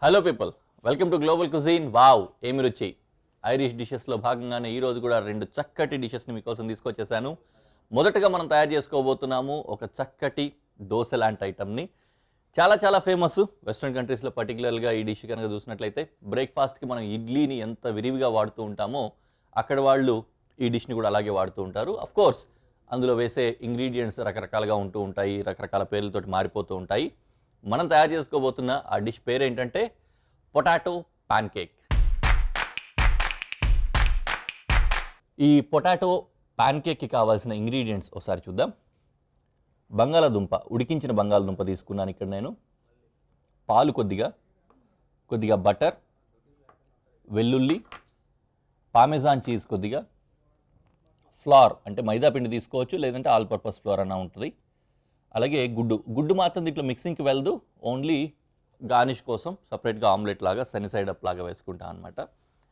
Hello people, welcome to global cuisine. Wow, ఏమి రుచి! Irish డిషెస్లో భాగంగానే ఈరోజు కూడా రెండు చక్కటి డిషెస్ని మీకోసం తీసుకొచ్చేసాను. మొదటగా మనం తయారు చేసుకోబోతున్నాము ఒక చక్కటి దోశ లాంటి ఐటమ్ని. చాలా చాలా ఫేమస్ వెస్ట్రన్ కంట్రీస్లో. పర్టికులర్గా ఈ డిష్ కనుక చూసినట్లయితే బ్రేక్ఫాస్ట్కి మనం ఇడ్లీని ఎంత విరివిగా వాడుతూ ఉంటామో అక్కడ వాళ్ళు ఈ డిష్ని కూడా అలాగే వాడుతూ ఉంటారు. అఫ్ కోర్స్ అందులో వేసే ఇంగ్రీడియంట్స్ రకరకాలుగా ఉంటూ ఉంటాయి, రకరకాల పేర్లతోటి మారిపోతూ ఉంటాయి. మనం తయారు చేసుకోబోతున్న ఆ డిష్ పేరు ఏంటంటే పొటాటో పాన్ కేక్. ఈ పొటాటో పాన్ కేక్కి కావాల్సిన ఇంగ్రీడియంట్స్ ఒకసారి చూద్దాం. బంగాళాదుంప, ఉడికించిన బంగాళాదుంప తీసుకున్నాను ఇక్కడ నేను. పాలు కొద్దిగా బటర్, వెల్లుల్లి, పామెజాన్ చీజ్ కొద్దిగా, ఫ్లోర్ అంటే మైదా పిండి తీసుకోవచ్చు, లేదంటే ఆల్ పర్పస్ ఫ్లోర్ అన్న ఉంటుంది. అలాగే గుడ్డు మాత్రం దీంట్లో మిక్సింగ్కి వెళ్ళదు, ఓన్లీ గార్నిష్ కోసం సపరేట్గా ఆమ్లెట్ లాగా సన్నీ సైడ్ అప్ లాగా వేసుకుంటాం అనమాట.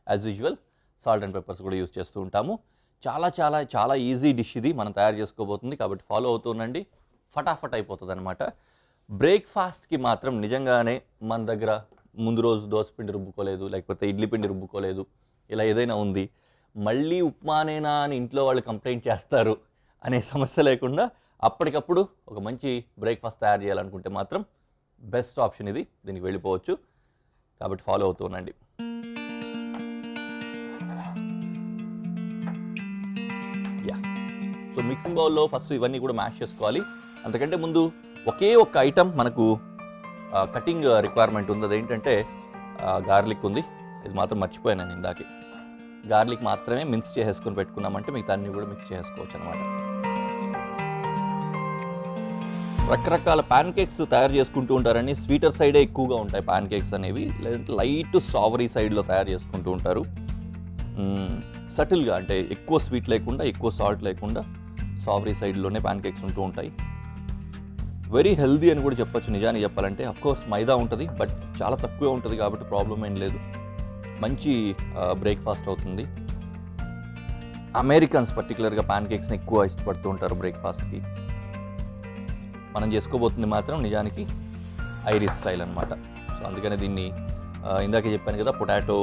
As usual salt and peppers కూడా యూజ్ చేస్తూ ఉంటాము. చాలా చాలా చాలా ఈజీ డిష్ ఇది మనం తయారు చేసుకోబోతుంది, కాబట్టి ఫాలో అవుతుండండి. ఫటాఫట్ అయిపోతుంది అనమాట. బ్రేక్ఫాస్ట్కి మాత్రం నిజంగానే మన దగ్గర ముందు రోజు దోశ పిండి రుబ్బుకోలేదు, లేకపోతే ఇడ్లీ పిండి రుబ్బుకోలేదు, ఇలా ఏదైనా ఉంది, మళ్ళీ ఉప్మానేనా అని ఇంట్లో వాళ్ళు కంప్లైంట్ చేస్తారు అనే సమస్య లేకుండా అప్పటికప్పుడు ఒక మంచి బ్రేక్ఫాస్ట్ తయారు చేయాలనుకుంటే మాత్రం బెస్ట్ ఆప్షన్ ఇది. దీనికి వెళ్ళిపోవచ్చు, కాబట్టి ఫాలో అవుతూ ఉండండి. సో మిక్సింగ్ బౌల్లో ఫస్ట్ ఇవన్నీ కూడా మ్యాష్ చేసుకోవాలి. అంతకంటే ముందు ఒకే ఒక్క ఐటమ్ మనకు కటింగ్ రిక్వైర్మెంట్ ఉంది. అదేంటంటే గార్లిక్ ఉంది. ఇది మాత్రం మర్చిపోయాను నేను ఇందాకే. గార్లిక్ మాత్రమే మిక్స్ చేసేసుకొని పెట్టుకున్నామంటే మిగతా అన్నీ కూడా మిక్స్ చేసుకోవచ్చు అనమాట. రకరకాల ప్యాన్ కేక్స్ తయారు చేసుకుంటూ ఉంటారని, స్వీటర్ సైడే ఎక్కువగా ఉంటాయి ప్యాన్ కేక్స్ అనేవి, లేదంటే లైట్ సావరీ సైడ్లో తయారు చేసుకుంటూ ఉంటారు. సటిల్గా అంటే ఎక్కువ స్వీట్ లేకుండా, ఎక్కువ సాల్ట్ లేకుండా సావరీ సైడ్లోనే ప్యాన్ కేక్స్ ఉంటూ ఉంటాయి. వెరీ హెల్దీ అని కూడా చెప్పొచ్చు నిజానికి చెప్పాలంటే. అఫ్కోర్స్ మైదా ఉంటుంది, బట్ చాలా తక్కువే ఉంటుంది కాబట్టి ప్రాబ్లం ఏం లేదు. మంచి బ్రేక్ఫాస్ట్ అవుతుంది. అమెరికన్స్ పర్టికులర్గా ప్యాన్ కేక్స్ని ఎక్కువ ఇష్టపడుతూ ఉంటారు బ్రేక్ఫాస్ట్కి. మనం చేసుకోబోతుంది మాత్రం నిజానికి ఐరిష్ స్టైల్ అనమాట. సో అందుకని దీన్ని ఇందాకే చెప్పాను కదా, పొటాటో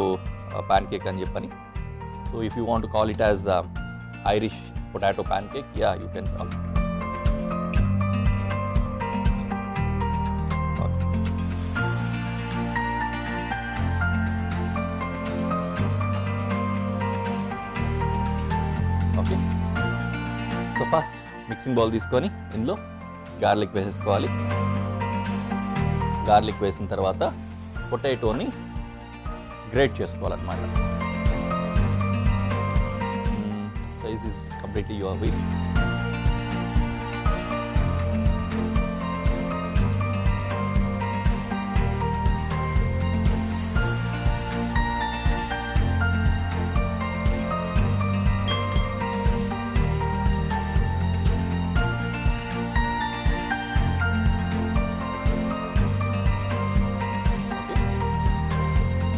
పాన్ కేక్ అని చెప్పని. So if you want to call it as Irish potato pan cake, yeah you can call. Okay, so first mixing bowl తీసుకొని ఇందులో గార్లిక్ వేసేసుకోవాలి. గార్లిక్ వేసిన తర్వాత పొటాటోని గ్రేట్ చేసుకోవాలన్నమాట. Size is completely your wish.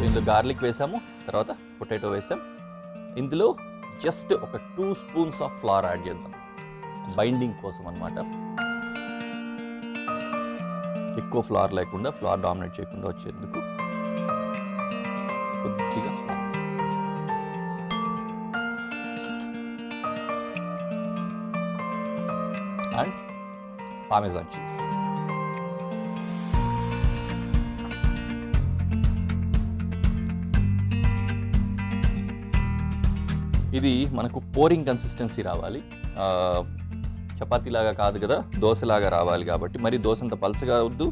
ఇందులో garlic వేసాము, తర్వాత పొటాటో వేసాం. ఇందులో జస్ట్ ఒక 2 స్పూన్స్ ఆఫ్ ఫ్లవర్ యాడ్ చేద్దాం, బైండింగ్ కోసం అన్నమాట. ఎక్కువ ఫ్లవర్ లేకుండా, ఫ్లవర్ డామినేట్ చేయకుండా వచ్చేందుకు కొద్దిగా అండ్ పామెజాన్ చీజ్. ఇది మనకు పోరింగ్ కన్సిస్టెన్సీ రావాలి. చపాతీలాగా కాదు కదా, దోశలాగా రావాలి. కాబట్టి మరి దోశ అంత పలచగా వద్దు.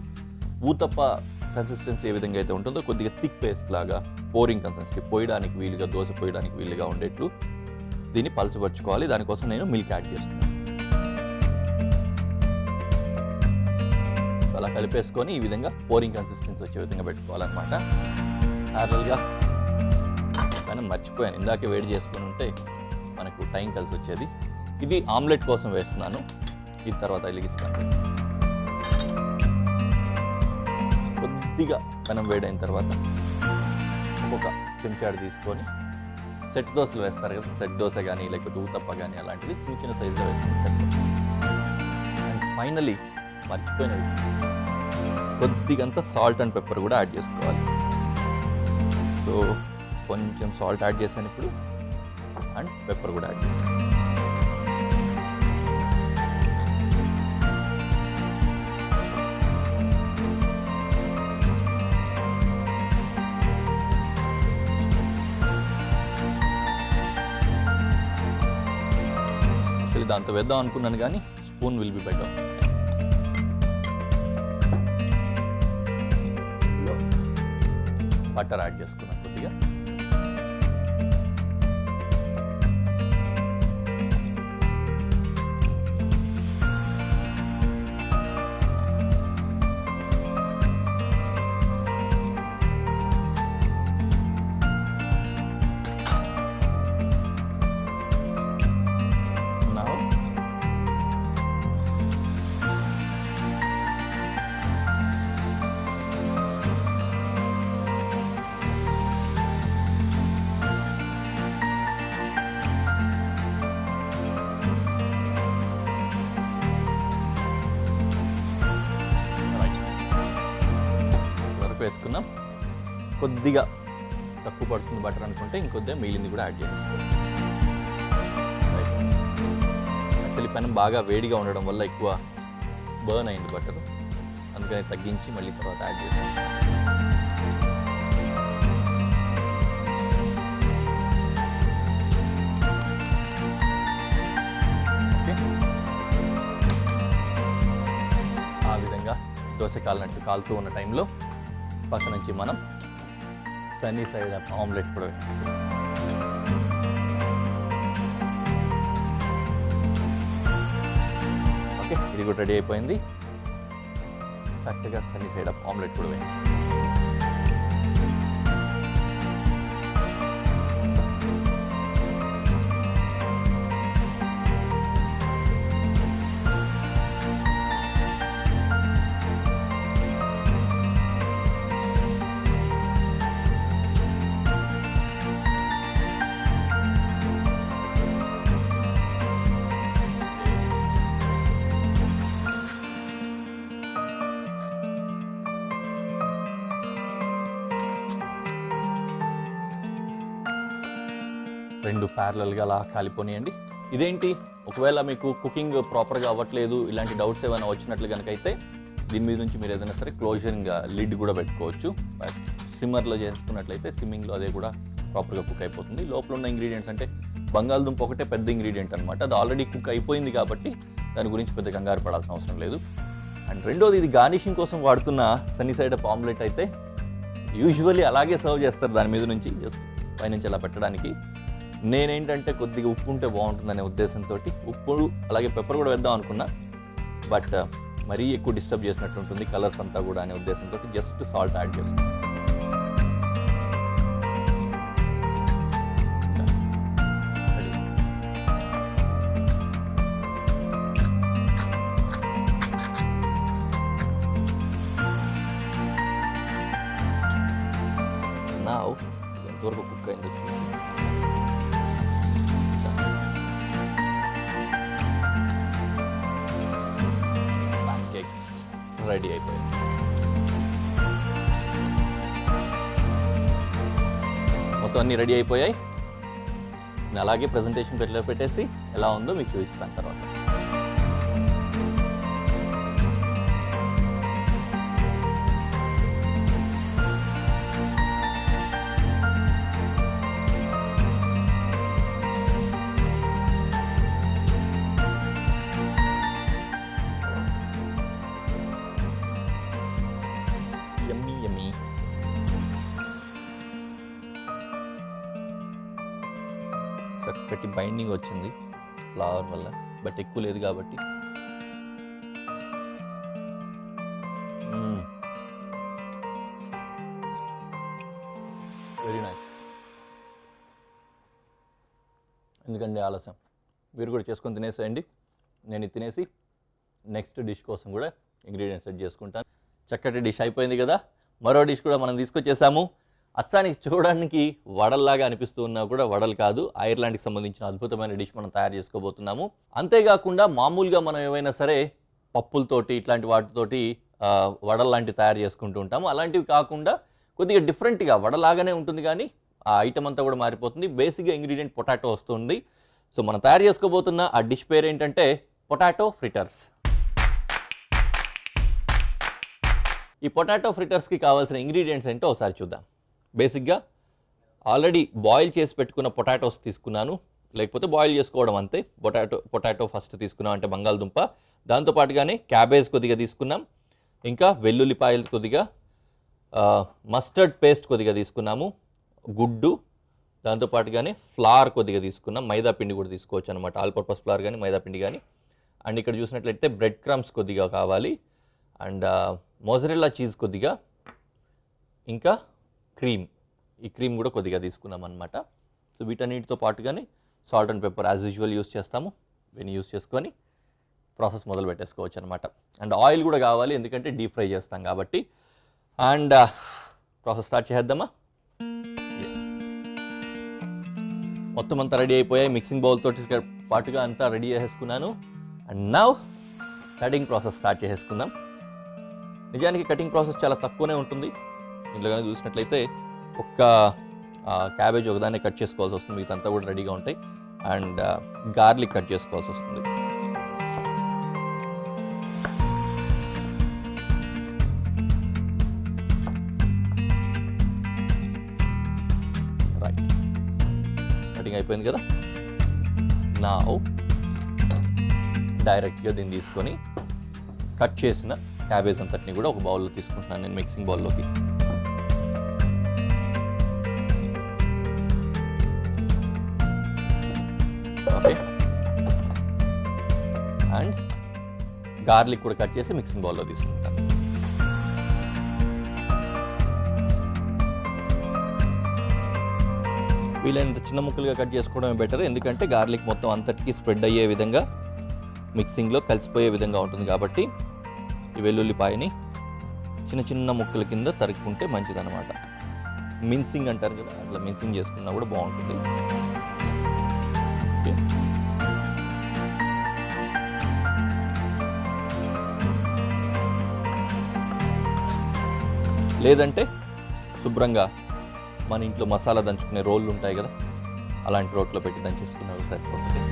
ఊతప్ప కన్సిస్టెన్సీ ఏ విధంగా అయితే ఉంటుందో కొద్దిగా థిక్ పేస్ట్ లాగా పోరింగ్ కన్సిస్టెన్సీ, పోయడానికి వీలుగా, దోశ పోయడానికి వీలుగా ఉండేట్లు దీన్ని పలచపరుచుకోవాలి. దానికోసం నేను మిల్క్ యాడ్ చేస్తున్నాను. అలా కలిపేసుకొని ఈ విధంగా పోరింగ్ కన్సిస్టెన్సీ వచ్చే విధంగా పెట్టుకోవాలన్నమాట. ప్యారల్గా కానీ మర్చిపోయాను, ఇందాకే వేడి చేసుకుని ఉంటే మనకు టైం కలిసి వచ్చేది. ఇది ఆమ్లెట్ కోసం వేస్తున్నాను. ఇది తర్వాత వెలిగిస్తాను. కొద్దిగా పెనం వేడైన తర్వాత ఒక్కొక్క చెంచాడు తీసుకొని, సెట్ దోశలు వేస్తారు కదా, సెట్ దోశ కానీ లేకపోతే ఊతప్ప కానీ అలాంటిది చిన్న చిన్న సైజులో వేసుకుని సెట్. అండ్ ఫైనలీ మర్చిపోయిన విషయం, కొద్దిగంత సాల్ట్ అండ్ పెప్పర్ కూడా యాడ్ చేసుకోవాలి. సో కొంచెం సాల్ట్ యాడ్ చేశాను ఇప్పుడు, అండ్ పెప్పర్ కూడా యాడ్ చేశాను. యాక్చువల్లీ దాంతో వేద్దాం అనుకున్నాను కానీ spoon will be better. Butter add చేసుకున్నాను కొద్దిగా. వేసుకున్నాం. కొద్దిగా తక్కువ పడుతుంది బటర్ అనుకుంటే ఇంకొద్దిగా మిగిలింది కూడా యాడ్ చేసుకోవచ్చు. యాక్చువల్లీ పెనం బాగా వేడిగా ఉండడం వల్ల ఎక్కువ బర్న్ అయింది బటర్, అందుకని తగ్గించి మళ్ళీ తర్వాత యాడ్ చేసాం. ఆ విధంగా దోశ కాలినట్టు కాలుతూ ఉన్న టైంలో పక్క నుంచి మనం సన్నీ సైడ్ అప్ ఆమ్లెట్ కూడా వేసుకుంటాం. ఓకే, ఇది కూడా రెడీ అయిపోయింది. చక్కగా సన్నీ సైడ్ అప్ ఆమ్లెట్ కూడా వేసుకుంటాం. రెండు ప్యారలల్గా అలా కాలిపోనియండి. ఇదేంటి, ఒకవేళ మీకు కుకింగ్ ప్రాపర్గా అవ్వట్లేదు, ఇలాంటి డౌట్స్ ఏమైనా వచ్చినట్లు కనుక అయితే దీని మీద నుంచి మీరు ఏదైనా సరే క్లోజరింగ్ లిడ్ కూడా పెట్టుకోవచ్చు. సిమ్మర్లో చేసుకున్నట్లయితే సిమ్మింగ్లో అదే కూడా ప్రాపర్గా కుక్ అయిపోతుంది. లోపల ఉన్న ఇంగ్రీడియంట్స్ అంటే బంగాళదుంప ఒకటే పెద్ద ఇంగ్రీడియంట్ అనమాట, అది ఆల్రెడీ కుక్ అయిపోయింది కాబట్టి దాని గురించి పెద్ద కంగారు పడాల్సిన అవసరం లేదు. అండ్ రెండోది, ఇది గార్నిషింగ్ కోసం వాడుతున్న సన్నీ సైడ్ అప్ ఆమ్లెట్ అయితే యూజువల్లీ అలాగే సర్వ్ చేస్తారు, దాని మీద నుంచి జస్ట్ పైనుంచి అలా పెట్టడానికి. నేనేంటంటే కొద్దిగా ఉప్పు ఉంటే బాగుంటుందనే ఉద్దేశంతో ఉప్పు అలాగే పెప్పర్ కూడా వేద్దాం అనుకున్నా, బట్ మరీ ఎక్కువ డిస్టర్బ్ చేసినట్టు ఉంటుంది కలర్స్ అంతా కూడా అనే ఉద్దేశంతో జస్ట్ సాల్ట్ యాడ్ చేస్తాను. నా ఎంతవరకు కుక్ అయిందో చూసి రెడీ అయిపోయింది. మొత్తం అన్నీ రెడీ అయిపోయాయి. నేను అలాగే ప్రజెంటేషన్ పెట్టేసి ఎలా ఉందో మీకు చూపిస్తాను తర్వాత. చక్కటి బైండింగ్ వచ్చింది ఫ్లవర్ వల్ల, బట్ ఎక్కువ లేదు కాబట్టి. Very nice. ఎందుకంటే ఆలస్యం, మీరు కూడా చేసుకొని తినేసేయండి. నేను ఇది తినేసి నెక్స్ట్ డిష్ కోసం కూడా ఇంగ్రీడియంట్స్ సెట్ చేసుకుంటాను. చక్కటి డిష్ అయిపోయింది కదా, మరో డిష్ కూడా మనం తీసుకొచ్చేసాము. అచ్చానికి చూడడానికి వడల్లాగా అనిపిస్తూ ఉన్నా కూడా వడలు కాదు, ఐర్లాండ్కి సంబంధించిన అద్భుతమైన డిష్ మనం తయారు చేసుకోబోతున్నాము. అంతేకాకుండా మామూలుగా మనం ఏవైనా సరే పప్పులతోటి ఇట్లాంటి వాటితోటి వడల్లాంటివి తయారు చేసుకుంటూ ఉంటాము. అలాంటివి కాకుండా కొద్దిగా డిఫరెంట్గా వడలాగానే ఉంటుంది కానీ ఆ ఐటమ్ అంతా కూడా మారిపోతుంది. బేసిక్గా ఇంగ్రీడియంట్ పొటాటో వస్తుంది. సో మనం తయారు చేసుకోబోతున్న ఆ డిష్ పేరు ఏంటంటే పొటాటో ఫ్రిటర్స్. ఈ పొటాటో ఫ్రిటర్స్కి కావాల్సిన ఇంగ్రీడియంట్స్ ఏంటో ఒకసారి చూద్దాం. బేసిక్గా ఆల్రెడీ బాయిల్ చేసి పెట్టుకున్న పొటాటోస్ తీసుకున్నాను, లేకపోతే బాయిల్ చేసుకోవడం అంతే. పొటాటో ఫస్ట్ తీసుకున్నాం అంటే బంగాళదుంప. దాంతోపాటుగానే క్యాబేజ్ కొద్దిగా తీసుకున్నాం, ఇంకా వెల్లుల్లిపాయలు కొద్దిగా, మస్టర్డ్ పేస్ట్ కొద్దిగా తీసుకున్నాము, గుడ్డు, దాంతోపాటుగానే ఫ్లార్ కొద్దిగా తీసుకున్నాం. మైదా పిండి కూడా తీసుకోవచ్చు అనమాట, ఆల్ పర్పస్ ఫ్లార్ కానీ మైదా పిండి కానీ. అండ్ ఇక్కడ చూసినట్లయితే బ్రెడ్ క్రమ్స్ కొద్దిగా కావాలి, అండ్ మోజరెల్లా చీజ్ కొద్దిగా, ఇంకా క్రీమ్. ఈ క్రీమ్ కూడా కొద్దిగా తీసుకున్నాం అనమాట. సో వీటన్నిటితో పాటుగానే salt and pepper as usual use చేస్తాము. వీని యూస్ చేసుకొని ప్రాసెస్ మొదలు పెట్టేసుకోవచ్చు అనమాట. అండ్ ఆయిల్ కూడా కావాలి, ఎందుకంటే డీప్ ఫ్రై చేస్తాం కాబట్టి. అండ్ ప్రాసెస్ స్టార్ట్ చేద్దామా? ఎస్, మొత్తం అంతా రెడీ అయిపోయాయి. మిక్సింగ్ బౌల్ తోటి పాటుగా అంతా రెడీ చేసేసుకున్నాను. And now cutting process start చేసేసుకుందాం. నిజానికి కటింగ్ ప్రాసెస్ చాలా తక్కువనే ఉంటుంది. ఇందులో కానీ చూసినట్లయితే ఒక్క క్యాబేజ్ ఒకదాన్ని కట్ చేసుకోవాల్సి వస్తుంది, మిగతా కూడా రెడీగా ఉంటాయి. అండ్ గార్లిక్ కట్ చేసుకోవాల్సి వస్తుంది. రైట్, కటింగ్ అయిపోయింది కదా. నా డైరెక్ట్గా దీన్ని తీసుకొని కట్ చేసిన క్యాబేజ్ అంతటిని కూడా ఒక బౌల్లో తీసుకుంటున్నాను నేను, మిక్సింగ్ బౌల్లోకి. ఓకే, అండ్ గార్లిక్ కూడా కట్ చేసి మిక్సింగ్ బౌల్లో తీసుకుంటాను. వీలైనంత చిన్న ముక్కలుగా కట్ చేసుకోవడమే బెటర్, ఎందుకంటే గార్లిక్ మొత్తం అంతటికీ స్ప్రెడ్ అయ్యే విధంగా, మిక్సింగ్లో కలిసిపోయే విధంగా ఉంటుంది కాబట్టి. ఈ వెల్లుల్లిపాయని చిన్న చిన్న ముక్కల కింద తరుక్కుంటే మంచిదన్నమాట. మిన్సింగ్ అంటారు కదా, అట్లా మిన్సింగ్ చేసుకున్నా కూడా బాగుంటుంది. లేదంటే శుభ్రంగా మన ఇంట్లో మసాలా దంచుకునే రోళ్ళు ఉంటాయి కదా, అలాంటి రోట్లో పెట్టి దంచేసుకున్నా సరిపోతుంది.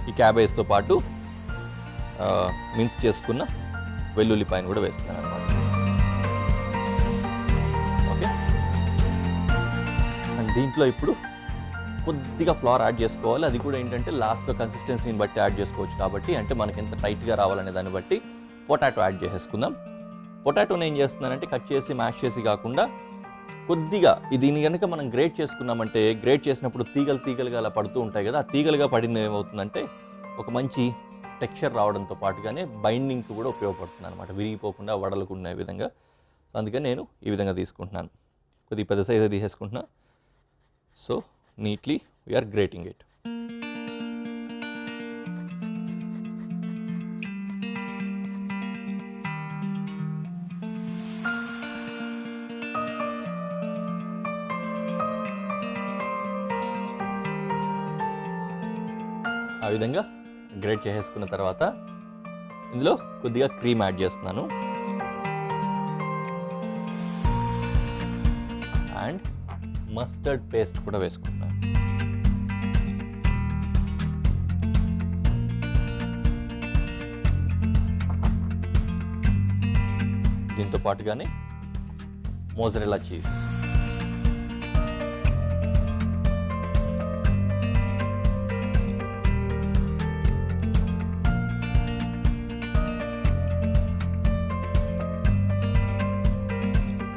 ఈ క్యాబేజ్తో పాటు మిన్స్ చేసుకున్న వెల్లుల్లిపాయను కూడా వేస్తున్నాను అన్నమాట. ఓకే, అండ్ దీంట్లో ఇప్పుడు కొద్దిగా ఫ్లవర్ యాడ్ చేసుకోవాలి. అది కూడా ఏంటంటే లాస్ట్లో కన్సిస్టెన్సీని బట్టి యాడ్ చేసుకోవచ్చు కాబట్టి, అంటే మనకి ఎంత టైట్గా రావాలనే దాన్ని బట్టి పొటాటో యాడ్ చేసేసుకుందాం. పొటాటోని ఏం చేస్తున్నానంటే కట్ చేసి మ్యాష్ చేసి కాకుండా కొద్దిగా దీన్ని కనుక మనం గ్రేట్ చేసుకున్నామంటే, గ్రేట్ చేసినప్పుడు తీగలుగా అలా పడుతూ ఉంటాయి కదా, ఆ తీగలుగా పడిన ఏమవుతుందంటే ఒక మంచి టెక్స్చర్ రావడంతో పాటుగానే బైండింగ్కి కూడా ఉపయోగపడుతుంది అనమాట, విరిగిపోకుండా వడలకుండే విధంగా. అందుకని నేను ఈ విధంగా తీసుకుంటున్నాను. కొద్దిగా పెద్ద సైజు తీసేసుకుంటున్నా. So neatly we are grating it. ఆ విధంగా గ్రేట్ చేసేసుకున్న తర్వాత ఇందులో కొద్దిగా క్రీమ్ యాడ్ చేస్తున్నాను. అండ్ మస్టర్డ్ పేస్ట్ కూడా వేసుకుంటున్నాను. దీంతో పాటుగానే మోజరెల్లా చీజ్,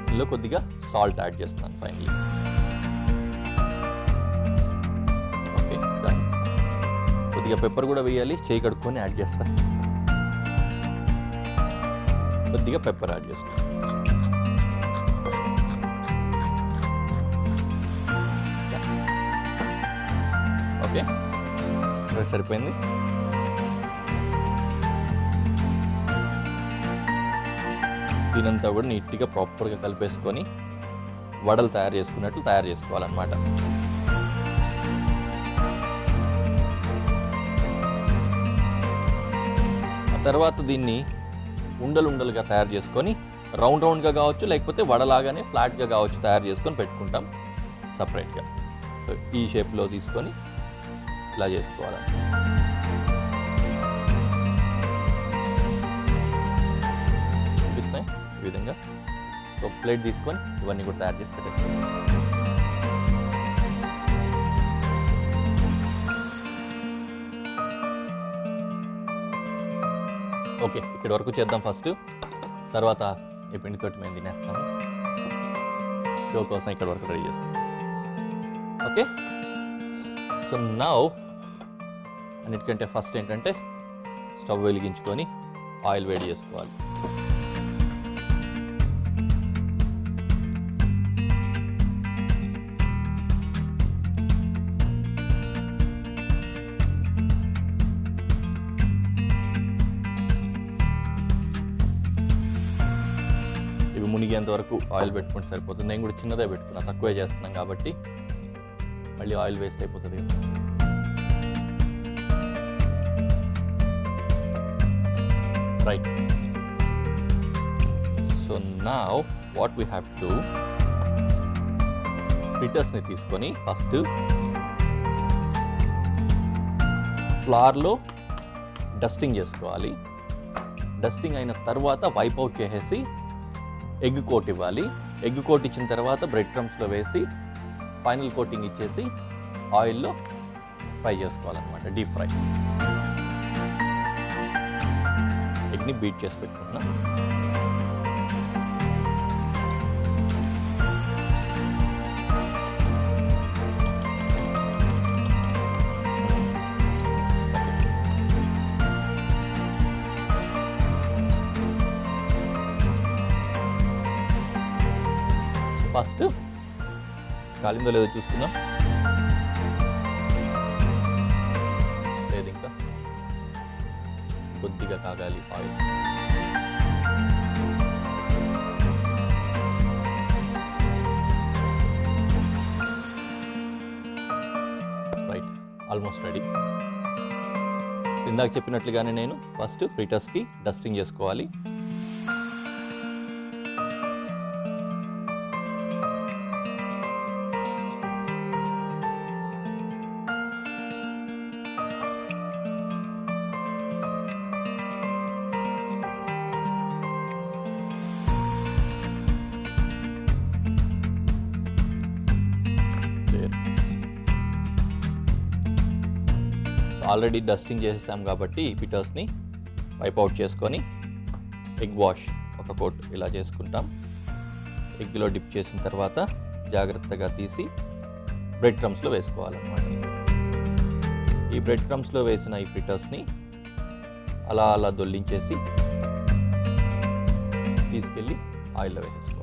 ఇందులో కొద్దిగా సాల్ట్ యాడ్ చేస్తున్నాను ఫైనల్లీ. Okay, done. కొద్దిగా పెప్పర్ కూడా వేయాలి, చేయి కడుక్కొని యాడ్ చేస్తాను. కొద్దిగా పెప్పర్ యాడ్ చేసుకుంటాను. ఓకే, సరిపోయింది. దీనంతా కూడా నీట్గా ప్రాపర్గా కలిపేసుకొని వడలు తయారు చేసుకున్నట్లు తయారు చేసుకోవాలన్నమాట. తర్వాత దీన్ని ఉండలుగా తయారు చేసుకొని రౌండ్గా కావచ్చు, లేకపోతే వడలాగానే ఫ్లాట్గా కావచ్చు తయారు చేసుకొని పెట్టుకుంటాం సపరేట్గా. సో ఈ షేప్లో తీసుకొని ఇలా చేసుకోవాలి. చూపిస్తున్నాయి ఈ విధంగా. సో ప్లేట్ తీసుకొని ఇవన్నీ కూడా తయారు చేసి పెట్టేసుకుంటాం. ఓకే, ఇక్కడ వరకు చేద్దాం ఫస్ట్. తర్వాత ఈ పిండితోటి మేము తినేస్తాము. షో కోసం ఇక్కడ వరకు రెడీ చేసుకుంటాం. ఓకే, సో నౌ అన్నిటికంటే ఫస్ట్ ఏంటంటే స్టవ్ వెలిగించుకొని ఆయిల్ వేడి చేసుకోవాలి. మునిగేంత వరకు ఆయిల్ పెట్టుకుంటే సరిపోతుంది. నేను కూడా చిన్నదే పెట్టుకున్నా, తక్కువే చేస్తున్నాం కాబట్టి మళ్ళీ ఆయిల్ వేస్ట్ అయిపోతుంది కదా. Right. So now what we have to ఫ్రిటర్స్ని తీసుకొని ఫస్ట్ ఫ్లార్లో డస్టింగ్ చేసుకోవాలి. డస్టింగ్ అయిన తర్వాత వైప్ అవుట్ చేసేసి ఎగ్ కోట్ ఇవ్వాలి. ఎగ్ కోట్ ఇచ్చిన తర్వాత బ్రెడ్ క్రమ్స్లో వేసి ఫైనల్ కోటింగ్ ఇచ్చేసి ఆయిల్లో ఫ్రై చేసుకోవాలన్నమాట, డీప్ ఫ్రై. ఎగ్ని బీట్ చేసి పెట్టుకున్నా. ఫస్ట్ కాలిందో లేదో చూసుకుందాం. లేదు, ఇంకా కొద్దిగా కాగాలి ఆయిల్. Right, almost ready. ఇందాక చెప్పినట్లుగానే నేను ఫస్ట్ ఫ్రిటర్స్కి డస్టింగ్ చేసుకోవాలి. ఆల్రెడీ డస్టింగ్ చేసేసాం కాబట్టి ఫిటర్స్ని వైప్ అవుట్ చేసుకొని ఎగ్ వాష్ ఒక కోట్ ఇలా చేసుకుంటాం. ఎగ్లో డిప్ చేసిన తర్వాత జాగ్రత్తగా తీసి బ్రెడ్ క్రమ్స్లో వేసుకోవాలన్నమాట. ఈ బ్రెడ్ క్రమ్స్లో వేసిన ఈ ఫిటర్స్ని అలా దొల్లించేసి తీసుకెళ్ళి ఆయిల్లో వేసేసుకోవాలి.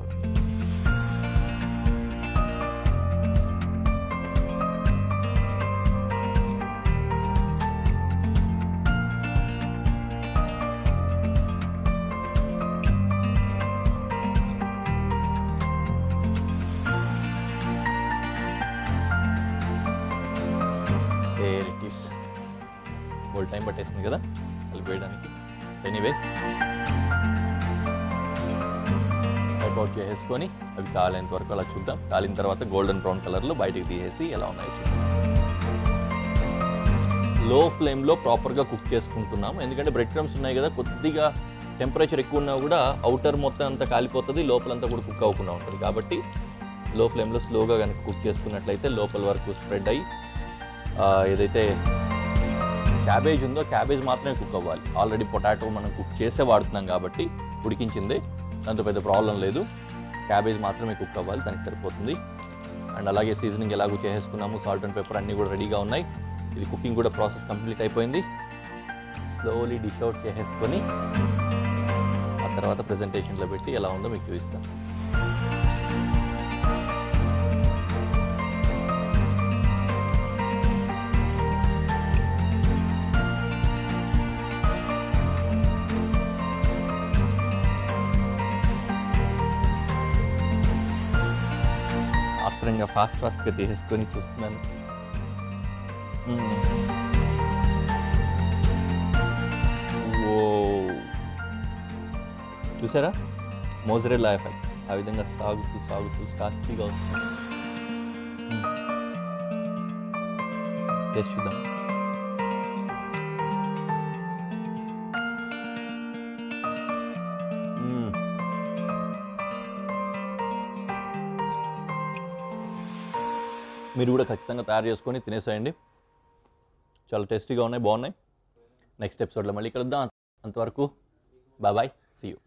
బోల్ టైం పట్టేసింది కదా కలిపి వేయడానికి. ఎనీవే వైప్ అవుట్ చేసేసుకొని అవి కాలేంత వరకు అలా చూద్దాం. కాలిన తర్వాత గోల్డెన్ బ్రౌన్ కలర్లో బయటికి తీసేసి ఎలా ఉన్నాయో చూద్దాం. లో ఫ్లేమ్లో ప్రాపర్గా కుక్ చేసుకుంటున్నాం, ఎందుకంటే బ్రెడ్ క్రమ్స్ ఉన్నాయి కదా, కొద్దిగా టెంపరేచర్ ఎక్కువ ఉన్నా కూడా అవుటర్ మొత్తం అంతా కాలిపోతుంది, లోపలంతా కూడా కుక్ అవ్వకుండా ఉంటుంది. కాబట్టి లో ఫ్లేమ్లో స్లోగా కనుక కుక్ చేసుకున్నట్లయితే లోపల వరకు స్ప్రెడ్ అయ్యి ఏదైతే క్యాబేజ్ ఉందో క్యాబేజ్ మాత్రమే కుక్ అవ్వాలి. ఆల్రెడీ పొటాటో మనం కుక్ చేసే వాడుతున్నాం కాబట్టి ఉడికించిందే, దాంతో పెద్ద ప్రాబ్లం లేదు. క్యాబేజ్ మాత్రమే కుక్ అవ్వాలి, దానికి సరిపోతుంది. అండ్ అలాగే సీజనింగ్ ఎలాగో చేసేసుకున్నాము, సాల్ట్ అండ్ పెప్పర్ అన్నీ కూడా రెడీగా ఉన్నాయి. ఇది కుకింగ్ కూడా ప్రాసెస్ కంప్లీట్ అయిపోయింది. స్లోలీ డిష్ అవుట్ చేసేసుకొని ఆ తర్వాత ప్రెజెంటేషన్లో పెట్టి ఎలా ఉందో మీకు చూపిస్తాను. ఆత్రంగా ఫాస్ట్గా తీసేసుకొని చూస్తున్నాను. ఓ చూసారా మోజరెల్లా ఎఫెక్ట్ ఆ విధంగా సాగుతూ సాగుతూ స్టార్చీగా వస్తుంది. టేస్ట్ చూద్దాం. మీరు కూడా ఖచ్చితంగా తయారు చేసుకొని తినేసేయండి. చాలా టేస్టీగా ఉన్నాయి, బాగున్నాయి. నెక్స్ట్ ఎపిసోడ్లో మళ్ళీ కలుద్దాం. అంతవరకు బాయ్, సీ యూ.